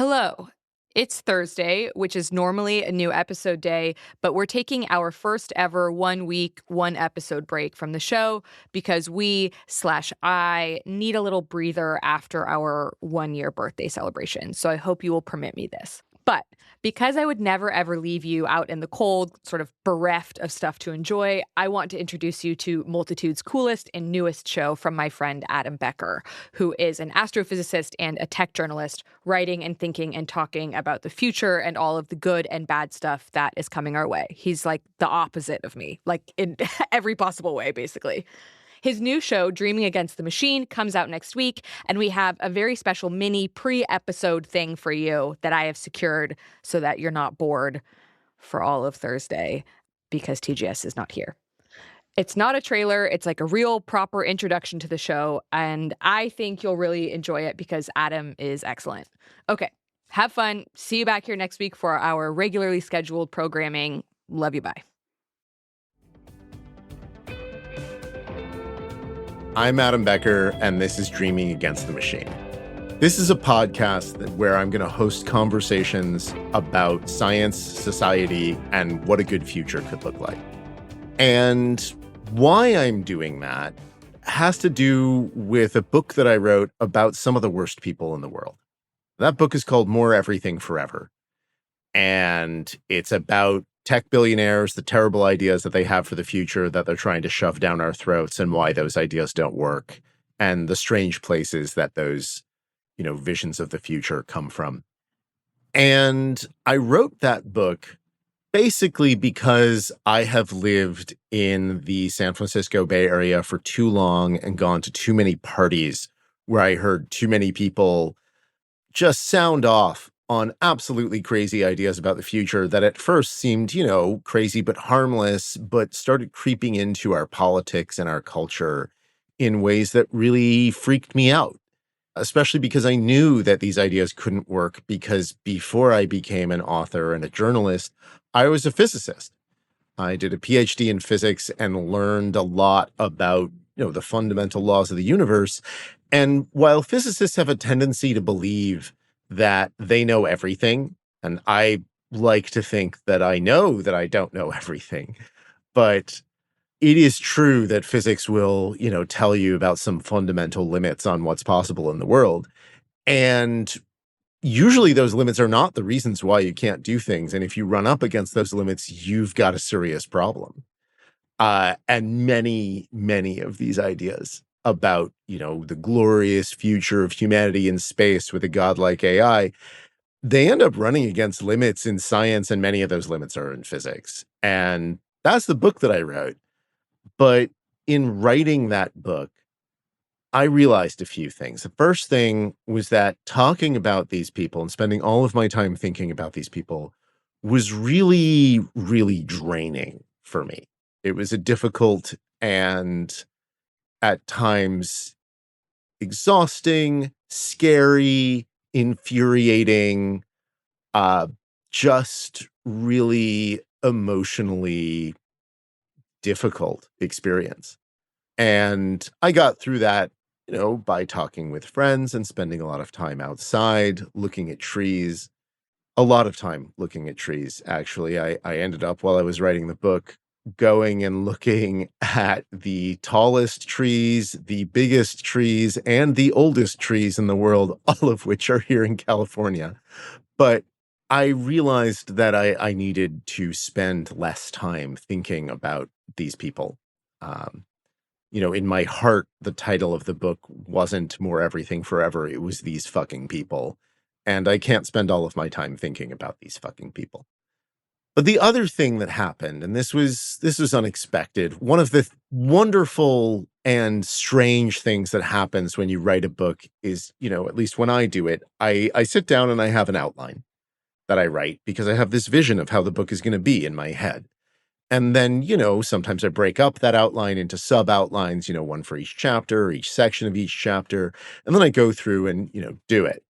Hello. It's Thursday, which is normally a new episode day, but we're taking our first ever 1 week, one episode break from the show because we/I need a little breather after our 1 year birthday celebration. So I hope you will permit me this. But because I would never ever leave you out in the cold, sort of bereft of stuff to enjoy, I want to introduce you to Multitude's coolest and newest show from my friend Adam Becker, who is an astrophysicist and a tech journalist, writing and thinking and talking about the future and all of the good and bad stuff that is coming our way. He's like the opposite of me, like in every possible way, basically. His new show, Dreaming Against the Machine, comes out next week, and we have a very special mini pre-episode thing for you that I have secured so that you're not bored for all of Thursday because TGS is not here. It's not a trailer. It's like a real proper introduction to the show, and I think you'll really enjoy it because Adam is excellent. Okay, have fun. See you back here next week for our regularly scheduled programming. Love you. Bye. I'm Adam Becker, and this is Dreaming Against the Machine. This is a podcast where I'm going to host conversations about science, society, and what a good future could look like. And why I'm doing that has to do with a book that I wrote about some of the worst people in the world. That book is called More Everything Forever. And it's about tech billionaires, the terrible ideas that they have for the future that they're trying to shove down our throats and why those ideas don't work, and the strange places that those, visions of the future come from. And I wrote that book basically because I have lived in the San Francisco Bay Area for too long and gone to too many parties where I heard too many people just sound off on absolutely crazy ideas about the future that at first seemed, crazy but harmless, but started creeping into our politics and our culture in ways that really freaked me out, especially because I knew that these ideas couldn't work because before I became an author and a journalist, I was a physicist. I did a PhD in physics and learned a lot about, the fundamental laws of the universe. And while physicists have a tendency to believe that they know everything, and I like to think that I know that I don't know everything, but it is true that physics will, tell you about some fundamental limits on what's possible in the world. And usually those limits are not the reasons why you can't do things. And if you run up against those limits, you've got a serious problem. And many, many of these ideas about, the glorious future of humanity in space with a godlike AI, they end up running against limits in science, and many of those limits are in physics. And that's the book that I wrote. But in writing that book, I realized a few things. The first thing was that talking about these people and spending all of my time thinking about these people was really, really draining for me. It was a difficult and at times exhausting, scary, infuriating, just really emotionally difficult experience. And I got through that, by talking with friends and spending a lot of time outside, looking at trees, a lot of time looking at trees. Actually, I ended up, while I was writing the book, going and looking at the tallest trees, the biggest trees, and the oldest trees in the world, all of which are here in California. But I realized that I needed to spend less time thinking about these people. In my heart, the title of the book wasn't More Everything Forever. It was These Fucking People. And I can't spend all of my time thinking about these fucking people. But the other thing that happened, and this was unexpected, one of the wonderful and strange things that happens when you write a book is, at least when I do it, I sit down and I have an outline that I write because I have this vision of how the book is going to be in my head. And then, sometimes I break up that outline into sub-outlines, one for each chapter, or each section of each chapter. And then I go through and, do it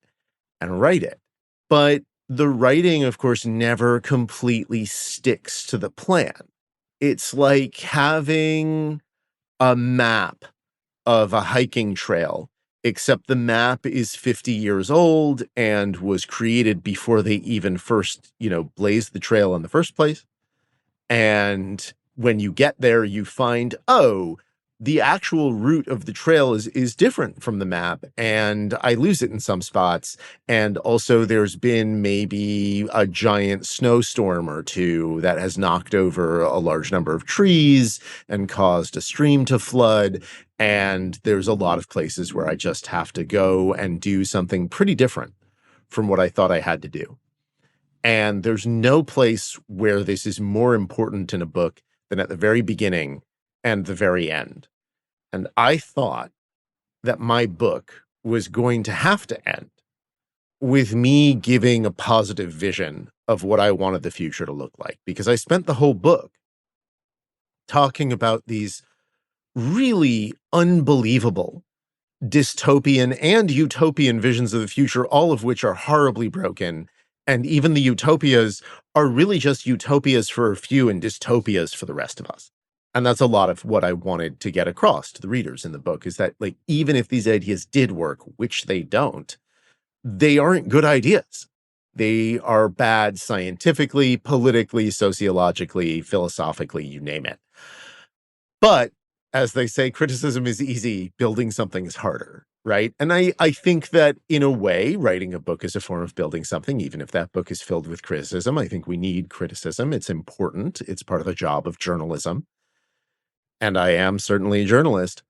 and write it. But the writing, of course, never completely sticks to the plan. It's like having a map of a hiking trail except the map is 50 years old and was created before they even first, blazed the trail in the first place. And when you get there, you find, oh, the actual route of the trail is different from the map, and I lose it in some spots. And also there's been maybe a giant snowstorm or two that has knocked over a large number of trees and caused a stream to flood. And there's a lot of places where I just have to go and do something pretty different from what I thought I had to do. And there's no place where this is more important in a book than at the very beginning and the very end. And I thought that my book was going to have to end with me giving a positive vision of what I wanted the future to look like, because I spent the whole book talking about these really unbelievable dystopian and utopian visions of the future, all of which are horribly broken. And even the utopias are really just utopias for a few and dystopias for the rest of us. And that's a lot of what I wanted to get across to the readers in the book, is that, like, even if these ideas did work, which they don't, they aren't good ideas. They are bad scientifically, politically, sociologically, philosophically, you name it. But as they say, criticism is easy, building something is harder, right? And I think that in a way, writing a book is a form of building something, even if that book is filled with criticism. I think we need criticism. It's important. It's part of the job of journalism. And I am certainly a journalist.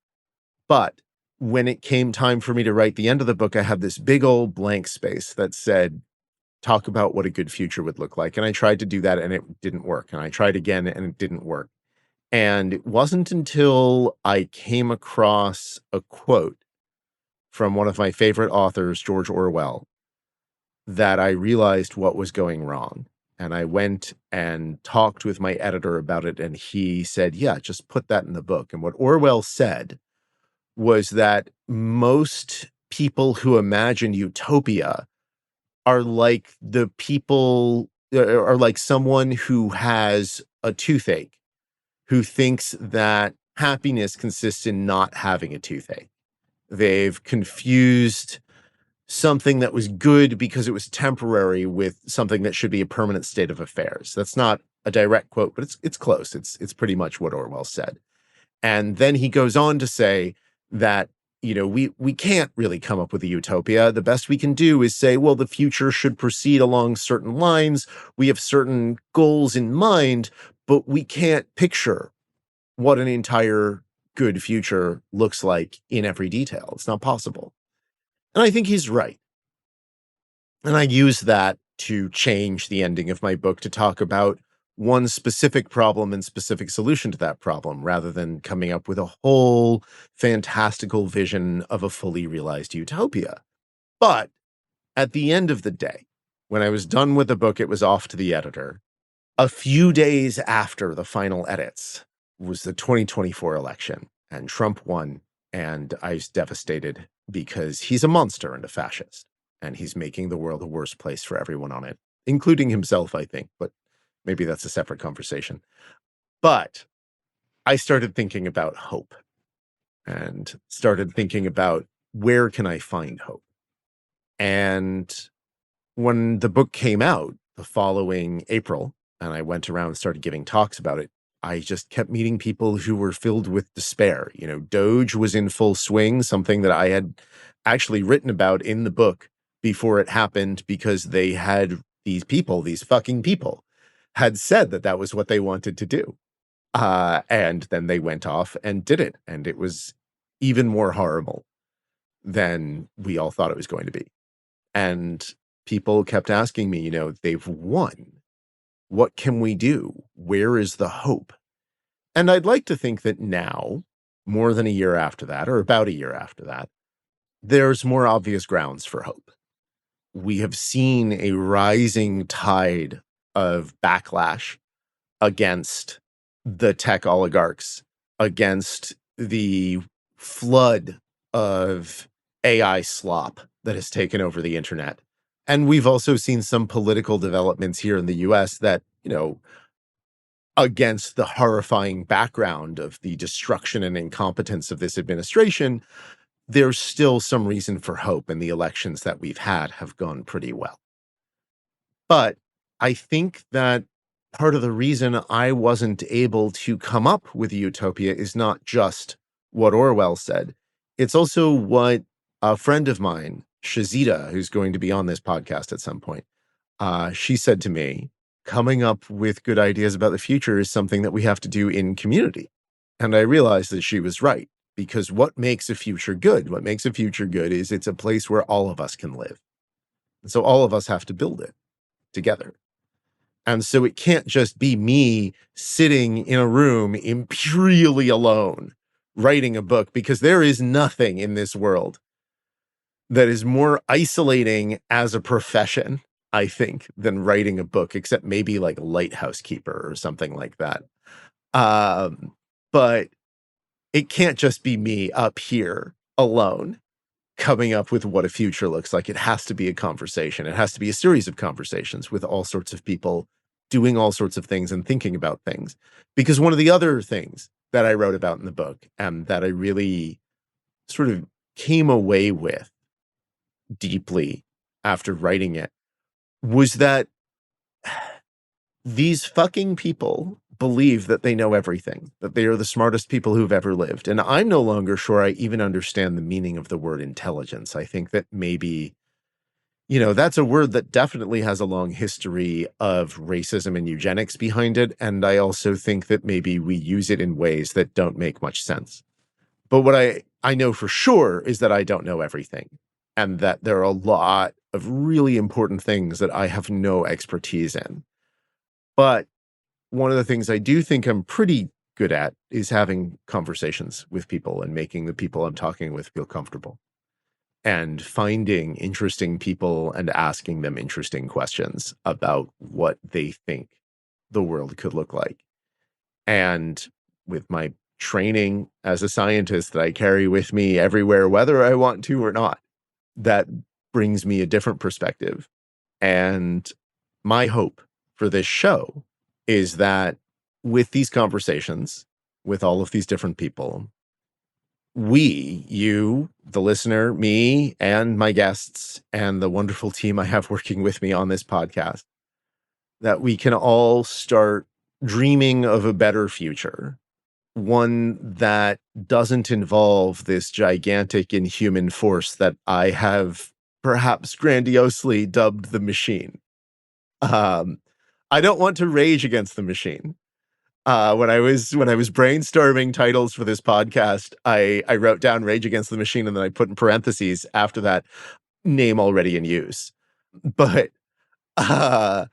But when it came time for me to write the end of the book, I had this big old blank space that said, talk about what a good future would look like. And I tried to do that and it didn't work. And I tried again and it didn't work. And it wasn't until I came across a quote from one of my favorite authors, George Orwell, that I realized what was going wrong. And I went and talked with my editor about it, and he said, yeah, just put that in the book. And what Orwell said was that most people who imagine utopia are like someone who has a toothache, who thinks that happiness consists in not having a toothache. They've confused something that was good because it was temporary with something that should be a permanent state of affairs. That's not a direct quote, but it's close. It's pretty much what Orwell said. And then he goes on to say that, we can't really come up with a utopia. The best we can do is say, well, the future should proceed along certain lines. We have certain goals in mind, but we can't picture what an entire good future looks like in every detail. It's not possible. And I think he's right. And I use that to change the ending of my book to talk about one specific problem and specific solution to that problem, rather than coming up with a whole fantastical vision of a fully realized utopia. But at the end of the day, when I was done with the book, it was off to the editor. A few days after the final edits was the 2024 election, and Trump won, and I was devastated because he's a monster and a fascist, and he's making the world a worse place for everyone on it, including himself, I think, but maybe that's a separate conversation. But I started thinking about hope and started thinking about, where can I find hope? And when the book came out the following April, and I went around and started giving talks about it, I just kept meeting people who were filled with despair. Doge was in full swing, something that I had actually written about in the book before it happened, because they had these fucking people had said that was what they wanted to do. And then they went off and did it. And it was even more horrible than we all thought it was going to be. And people kept asking me, they've won. What can we do? Where is the hope? And I'd like to think that now, more than a year after that, or about a year after that, there's more obvious grounds for hope. We have seen a rising tide of backlash against the tech oligarchs, against the flood of AI slop that has taken over the internet. And we've also seen some political developments here in the US that, against the horrifying background of the destruction and incompetence of this administration, there's still some reason for hope, and the elections that we've had have gone pretty well. But I think that part of the reason I wasn't able to come up with a utopia is not just what Orwell said. It's also what a friend of mine, Shazida, who's going to be on this podcast at some point, she said to me, coming up with good ideas about the future is something that we have to do in community. And I realized that she was right, because what makes a future good? What makes a future good is it's a place where all of us can live. And so all of us have to build it together. And so it can't just be me sitting in a room imperially alone writing a book, because there is nothing in this world that is more isolating as a profession, I think, than writing a book, except maybe like Lighthouse Keeper or something like that. But it can't just be me up here alone coming up with what a future looks like. It has to be a conversation. It has to be a series of conversations with all sorts of people doing all sorts of things and thinking about things. Because one of the other things that I wrote about in the book, and that I really sort of came away with deeply after writing it, was that these fucking people believe that they know everything, that they are the smartest people who've ever lived. And I'm no longer sure I even understand the meaning of the word intelligence. I think that maybe, that's a word that definitely has a long history of racism and eugenics behind it. And I also think that maybe we use it in ways that don't make much sense. But what I know for sure is that I don't know everything, and that there are a lot of really important things that I have no expertise in. But one of the things I do think I'm pretty good at is having conversations with people and making the people I'm talking with feel comfortable, and finding interesting people and asking them interesting questions about what they think the world could look like. And with my training as a scientist that I carry with me everywhere, whether I want to or not, that brings me a different perspective. And my hope for this show is that with these conversations, with all of these different people, we, you, the listener, me, and my guests, and the wonderful team I have working with me on this podcast, that we can all start dreaming of a better future, one that doesn't involve this gigantic inhuman force that I have perhaps grandiosely dubbed the machine. I don't want to rage against the machine. When I was brainstorming titles for this podcast, I wrote down Rage Against the Machine, and then I put in parentheses after that, name already in use. But I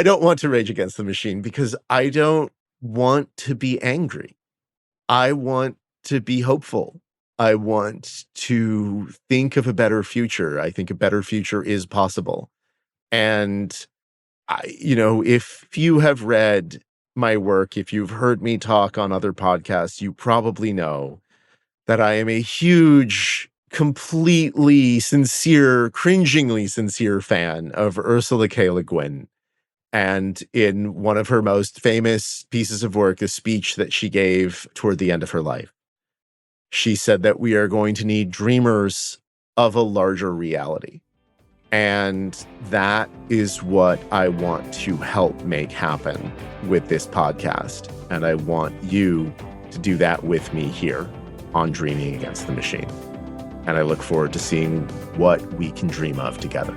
don't want to rage against the machine, because I don't want to be angry. I want to be hopeful. I want to think of a better future. I think a better future is possible. And if you have read my work, if you've heard me talk on other podcasts, you probably know that I am a huge, completely sincere, cringingly sincere fan of Ursula K. Le Guin. And in one of her most famous pieces of work, a speech that she gave toward the end of her life, she said that we are going to need dreamers of a larger reality. And that is what I want to help make happen with this podcast. And I want you to do that with me here on Dreaming Against the Machine. And I look forward to seeing what we can dream of together.